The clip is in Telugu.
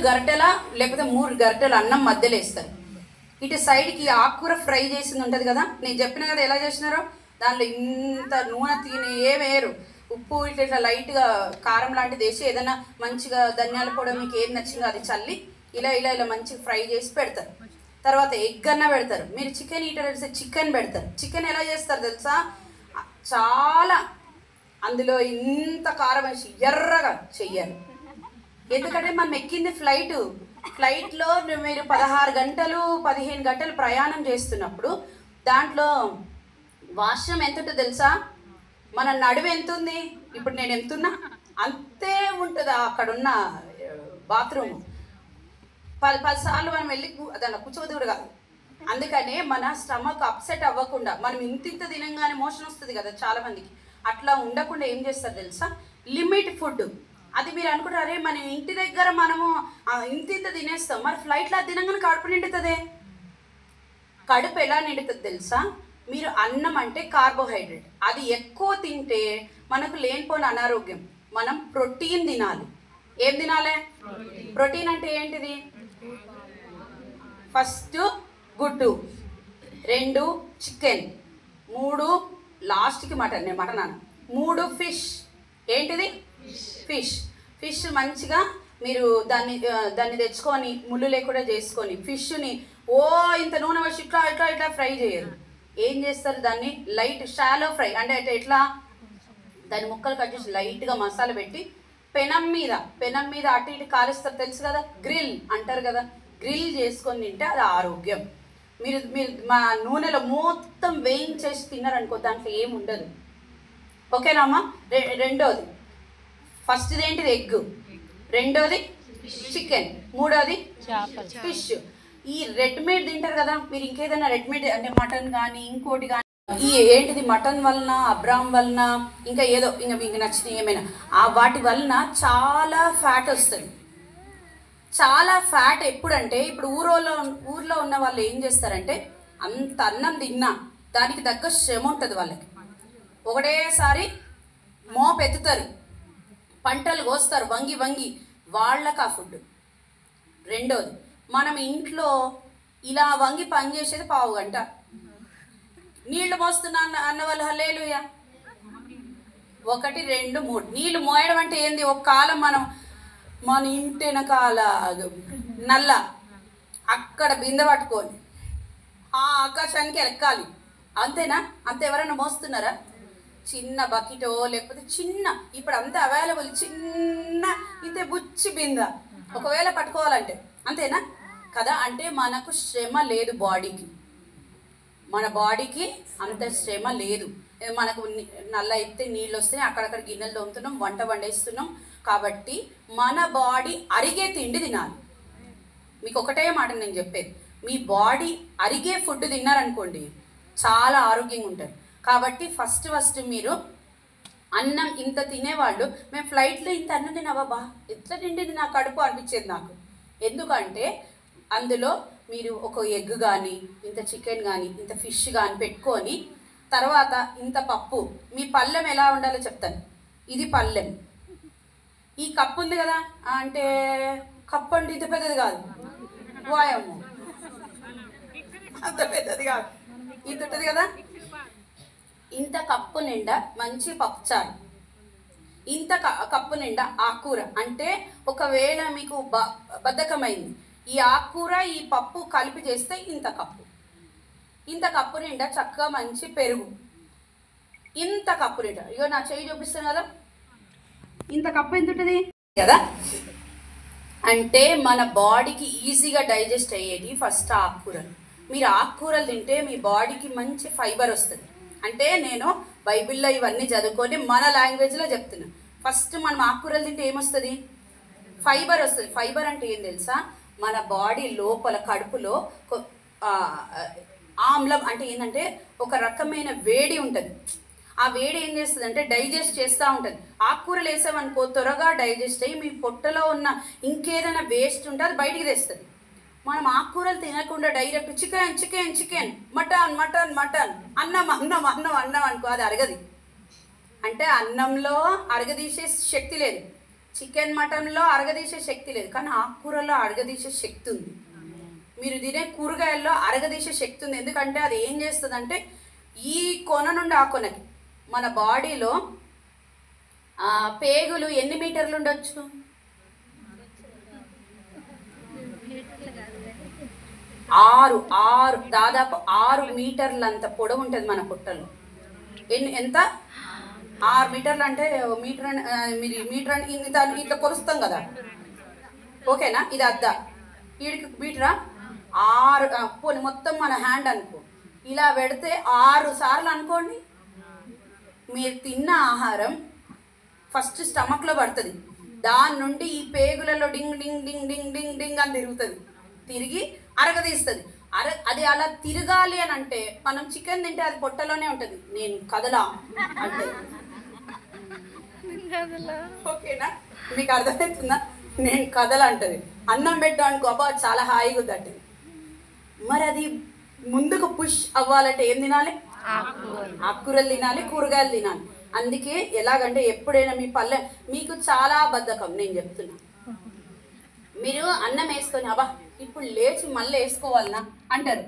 గరిటెల లేకపోతే 3 గరిటెల అన్నం మధ్యలో వేస్తారు. ఇటు సైడ్కి ఆకుకూర ఫ్రై చేసింది ఉంటుంది కదా, నేను చెప్పిన కదా ఎలా చేసినారో. దాంట్లో ఇంత నూనె తిని ఏమేరు, ఉప్పు ఇట్లా లైట్గా కారం లాంటిది వేసి ఏదైనా మంచిగా ధనియాల పొడి మీకు ఏది నచ్చిందో అది చల్లి ఇలా ఇలా ఇలా మంచిగా ఫ్రై చేసి పెడతారు. తర్వాత ఎగ్ అన్న పెడతారు. మీరు చికెన్ ఈటర్ వేస్తే చికెన్ పెడతారు. చికెన్ ఎలా చేస్తారు తెలుసా? చాలా అందులో ఇంత కారం వేసి ఎర్రగా చెయ్యాలి. ఎందుకంటే మనం ఎక్కింది ఫ్లైట్లో మీరు 16 గంటలు 15 గంటలు ప్రయాణం చేస్తున్నప్పుడు దాంట్లో వాష్రూమ్ ఎంత ఉంటుందో తెలుసా? మన నడువు ఎంత ఉంది, ఇప్పుడు నేను ఎంతున్నా అంతే ఉంటుంది అక్కడున్న బాత్రూమ్. 10 సార్లు మనం వెళ్ళి దాన్ని కూర్చోదు కూడా కాదు. అందుకనే మన స్టమక్ అప్సెట్ అవ్వకుండా, మనం ఇంత తినంగానే మోషన్ వస్తుంది కదా చాలా మందికి, అట్లా ఉండకుండా ఏం చేస్తారు తెలుసా? Limit food. అది మీరు అనుకుంటారే మనం ఇంటి దగ్గర మనము ఇంత తినేస్తాం, మరి ఫ్లైట్లో అది తినగానే కడుపు నిండుతుందే. కడుపు ఎలా నిండుతుంది తెలుసా? మీరు అన్నం అంటే కార్బోహైడ్రేట్, అది ఎక్కువ తింటే మనకు లేనిపోయిన అనారోగ్యం. మనం ప్రోటీన్ తినాలి. ఏం తినాలి? ప్రోటీన్ అంటే ఏంటిది? ఫస్ట్ గుడ్డు, 2 చికెన్, 3 లాస్ట్కి మటన్. నేను మటన్ అన్న. 3 ఫిష్. ఏంటిది? ఫిష్ మంచిగా మీరు దాన్ని తెచ్చుకొని ముళ్ళు లేకుండా చేసుకొని ఫిష్ని ఇంత నూనె వచ్చి ఇట్లా ఇట్లా ఇట్లా ఫ్రై చేయరు. ఏం చేస్తారు? దాన్ని లైట్ షాలో ఫ్రై అంటే ఎట్లా, దాన్ని ముక్కలు కట్ చేసి లైట్గా మసాలా పెట్టి పెనం మీద అటు ఇటు కాలుస్తారు, తెలుసు కదా, గ్రిల్ అంటారు కదా. గ్రిల్ చేసుకొని తింటే అది ఆరోగ్యం. మీరు మా నూనెలో మొత్తం వేయించేసి తిన్నారనుకో దాంట్లో ఏముండదు. ఓకేనామ్మా? రెండోది, ఫస్ట్ది ఏంటిది? ఎగ్. రెండోది చికెన్. మూడోది ఫిష్. ఈ రెడ్ మీట్ తింటారు కదా మీరు, ఇంకేదైనా రెడ్ మీట్ అంటే మటన్ కానీ ఇంకోటి కానీ, ఈ ఏంటిది మటన్ వలన, అబ్రామ్ వలన, ఇంకా ఏదో ఇంకా మీకు నచ్చిన ఏమైనా వాటి వలన చాలా ఫ్యాట్ వస్తుంది. చాలా ఫ్యాట్ ఎప్పుడంటే, ఇప్పుడు ఊర్లో ఉన్న వాళ్ళు ఏం చేస్తారంటే, అంత అన్నం తిన్నా దానికి తగ్గ శ్రమ ఉంటుంది వాళ్ళకి. ఒకటేసారి మోపెత్తుతారు, పంటలు కోస్తారు వంగి వాళ్ళకి ఆ ఫుడ్. రెండోది, మనం ఇంట్లో ఇలా వంగి పని చేసేది 1/2 గంట. నీళ్లు మోస్తున్నా అన్న వాళ్ళు హల్లేలూయా. 1 2 3 నీళ్లు మోయడం అంటే ఏంది? ఒక కాలం మన ఇంటి వెనకాల నల్ల అక్కడ బిందె పట్టుకొని ఆకాశానికి ఎక్కాలి. అంతేనా? అంత ఎవరైనా మోస్తున్నారా? చిన్న బకెటో లేకపోతే చిన్న, ఇప్పుడు అంతా అవైలబుల్, చిన్న ఇంతే బుచ్చి బింద ఒకవేళ పట్టుకోవాలంటే, అంతేనా కదా? అంటే మనకు శ్రమ లేదు బాడీకి, మన బాడీకి అంత శ్రమ లేదు. మనకు నల్ల అయితే నీళ్ళు వస్తాయి, అక్కడక్కడ గిన్నెలు తోముతున్నాం, వంట వండేస్తున్నాం. కాబట్టి మన బాడీ అరిగే తిండి తినాలి. మీకు ఒకటే మాట నేను చెప్పేది, మీ బాడీ అరిగే ఫుడ్ తిన్నారనుకోండి చాలా ఆరోగ్యంగా ఉంటారు. కాబట్టి ఫస్ట్ మీరు అన్నం ఇంత తినేవాళ్ళు, మేము ఫ్లైట్లో ఇంత అన్నం తినవా ఎట్లా తిండేది నా కడుపు అనిపించేది నాకు. ఎందుకంటే అందులో మీరు ఒక ఎగ్ కానీ, ఇంత చికెన్ కానీ, ఇంత ఫిష్ కానీ పెట్టుకొని, తర్వాత ఇంత పప్పు. మీ పళ్ళెం ఎలా ఉండాలో చెప్తాను. ఇది పళ్ళెం. ఈ కప్పు ఉంది కదా, అంటే కప్పు అంటే ఇంత పెద్దది కాదు, వాయమ్మ అంత పెద్దది కాదు, ఇంత ఉంటుంది కదా. ఇంత కప్పు నిండా మంచి పప్పుచారు, ఇంత కప్పు నిండా ఆకుకూర. అంటే ఒకవేళ మీకు బద్ధకమైంది, ఈ ఆకుకూర ఈ పప్పు కలిపి చేస్తే ఇంత కప్పు నిండా చక్కగా మంచి పెరుగు. ఇంత కప్పు నిండా, ఇగో నా చెయ్యి చూపిస్తాను కదా, ఇంత కప్పు ఎంత ఉంటుంది కదా. అంటే మన బాడీకి ఈజీగా డైజెస్ట్ అయ్యేది ఫస్ట్ ఆకుకూరలు. మీరు ఆకుకూరలు తింటే మీ బాడీకి మంచి ఫైబర్ వస్తుంది. అంటే నేను బైబిల్లో ఇవన్నీ చదువుకొని మన లాంగ్వేజ్లో చెప్తున్నా. ఫస్ట్ మనం ఆకుకూరలు తింటే ఏమొస్తుంది? ఫైబర్ వస్తుంది. ఫైబర్ అంటే ఏం తెలుసా? మన బాడీ లోపల కడుపులో ఆమ్లం అంటే ఏంటంటే ఒక రకమైన వేడి ఉంటుంది. ఆ వేడి ఏం చేస్తుంది అంటే డైజెస్ట్ చేస్తూ ఉంటుంది. ఆకుకూరలు వేసామనుకో త్వరగా డైజెస్ట్ అయ్యి మీ పొట్టలో ఉన్న ఇంకేదైనా వేస్ట్ ఉంటే అది బయటికి తెస్తుంది. మనం ఆకుకూరలు తినకుండా డైరెక్ట్ చికెన్ మటన్ అన్నం అనుకో, అది అరగది. అంటే అన్నంలో అరగదీసే శక్తి లేదు. చికెన్ మటన్లో అరగదీసే శక్తి లేదు, కానీ ఆకుకూరలో అరగదీసే శక్తి ఉంది. మీరు తినే కూరగాయల్లో అరగదీసే శక్తి ఉంది. ఎందుకంటే అది ఏం చేస్తుందంటే ఈ కొన నుండి ఆ కొనకి మన బాడీలో పేగులు ఎన్ని మీటర్లు ఉండొచ్చు? ఆరు దాదాపు 6 మీటర్లంత పొడవు ఉంటుంది మన పొట్టలో. ఎంత? 6 మీటర్లు అంటే మీటర్ మీటర్ ఇట్లా కొలుస్తాం కదా, ఓకేనా? ఇది అద్దా, వీడికి మీటరా? 6 పోనీ మొత్తం మన హ్యాండ్ అనుకో, ఇలా పెడితే 6 సార్లు అనుకోండి. మీరు తిన్న ఆహారం ఫస్ట్ స్టమక్లో పడుతుంది, దాని నుండి ఈ పేగులలో డింగ్ డింగ్ డింగ్ డింగ్ డింగ్ డింగ్ అని తిరుగుతుంది, తిరిగి అరగదీస్తుంది. అది అలా తిరగాలి అని అంటే మనం చికెన్ తింటే అది పొట్టలోనే ఉంటుంది, నేను కదలా అంటే, ఓకేనా? మీకు అర్థమవుతుందా? నేను కదలా అంటది. అన్నం పెట్టానుకో, అబ్బా చాలా హాయిగా ఉందంటది. మరి అది ముందుకు పుష్ అవ్వాలంటే ఏం తినాలి? ఆకుకూరలు తినాలి, కూరగాయలు తినాలి. అందుకే ఎలాగంటే ఎప్పుడైనా మీ పల్లె మీకు చాలా బద్ధకం, నేను చెప్తున్నా, మీరు అన్నం వేసుకొని అబ్బా ఇప్పుడు లేచి మళ్ళీ వేసుకోవాలనా అంటారు.